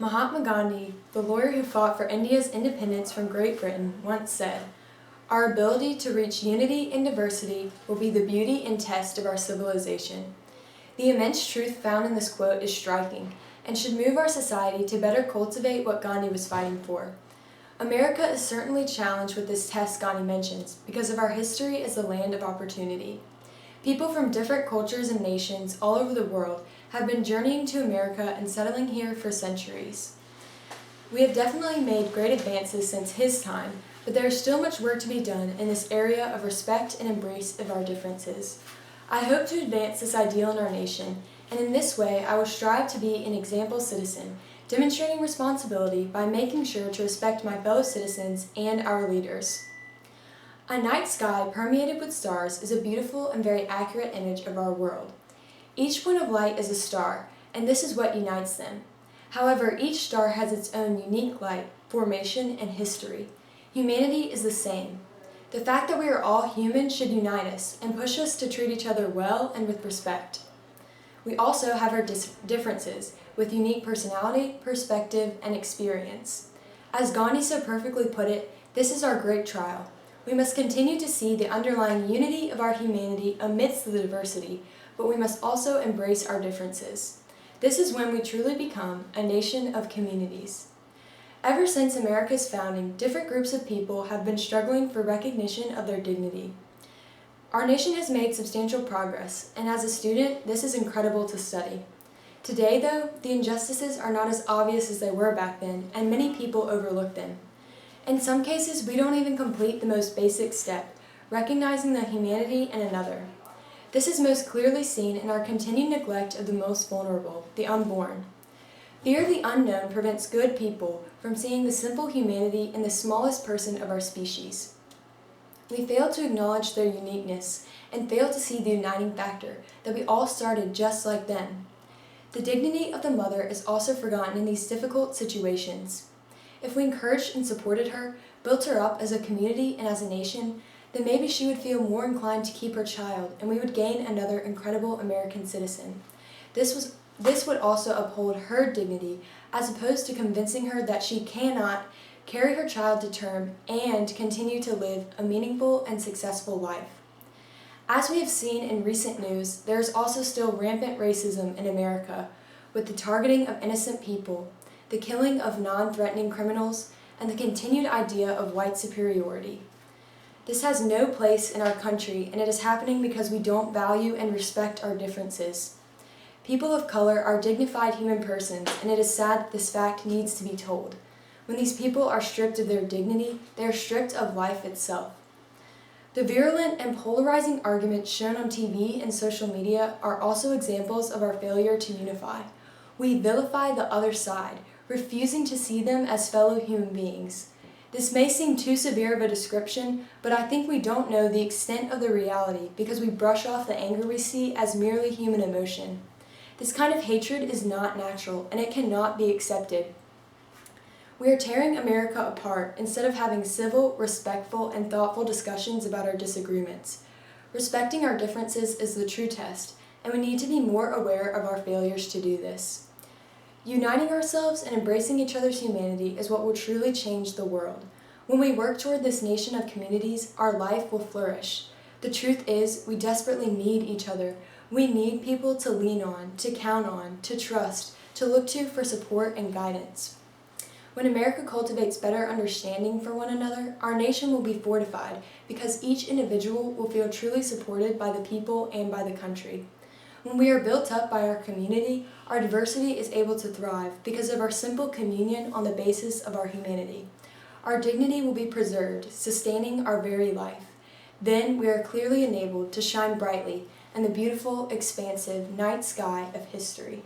Mahatma Gandhi, the lawyer who fought for India's independence from Great Britain, once said, "Our ability to reach unity in diversity will be the beauty and test of our civilization." The immense truth found in this quote is striking and should move our society to better cultivate what Gandhi was fighting for. America is certainly challenged with this test Gandhi mentions because of our history as a land of opportunity. People from different cultures and nations all over the world have been journeying to America and settling here for centuries. We have definitely made great advances since his time, but there is still much work to be done in this area of respect and embrace of our differences. I hope to advance this ideal in our nation, and in this way I will strive to be an example citizen, demonstrating responsibility by making sure to respect my fellow citizens and our leaders. A night sky permeated with stars is a beautiful and very accurate image of our world. Each point of light is a star, and this is what unites them. However, each star has its own unique light, formation, and history. Humanity is the same. The fact that we are all human should unite us and push us to treat each other well and with respect. We also have our differences, with unique personality, perspective, and experience. As Gandhi so perfectly put it, this is our great trial. We must continue to see the underlying unity of our humanity amidst the diversity, but we must also embrace our differences. This is when we truly become a nation of communities. Ever since America's founding, different groups of people have been struggling for recognition of their dignity. Our nation has made substantial progress, and as a student, this is incredible to study. Today, though, the injustices are not as obvious as they were back then, and many people overlook them. In some cases, we don't even complete the most basic step, recognizing the humanity in another. This is most clearly seen in our continued neglect of the most vulnerable, the unborn. Fear of the unknown prevents good people from seeing the simple humanity in the smallest person of our species. We fail to acknowledge their uniqueness and fail to see the uniting factor that we all started just like them. The dignity of the mother is also forgotten in these difficult situations. If we encouraged and supported her, built her up as a community and as a nation, then maybe she would feel more inclined to keep her child and we would gain another incredible American citizen. This would also uphold her dignity as opposed to convincing her that she cannot carry her child to term and continue to live a meaningful and successful life. As we have seen in recent news, there is also still rampant racism in America, with the targeting of innocent people, the killing of non-threatening criminals, and the continued idea of white superiority. This has no place in our country, and it is happening because we don't value and respect our differences. People of color are dignified human persons, and it is sad that this fact needs to be told. When these people are stripped of their dignity, they are stripped of life itself. The virulent and polarizing arguments shown on TV and social media are also examples of our failure to unify. We vilify the other side, refusing to see them as fellow human beings. This may seem too severe of a description, but I think we don't know the extent of the reality because we brush off the anger we see as merely human emotion. This kind of hatred is not natural, and it cannot be accepted. We are tearing America apart instead of having civil, respectful, and thoughtful discussions about our disagreements. Respecting our differences is the true test, and we need to be more aware of our failures to do this. Uniting ourselves and embracing each other's humanity is what will truly change the world. When we work toward this nation of communities, our life will flourish. The truth is, we desperately need each other. We need people to lean on, to count on, to trust, to look to for support and guidance. When America cultivates better understanding for one another, our nation will be fortified because each individual will feel truly supported by the people and by the country. When we are built up by our community, our diversity is able to thrive because of our simple communion on the basis of our humanity. Our dignity will be preserved, sustaining our very life. Then we are clearly enabled to shine brightly in the beautiful, expansive night sky of history.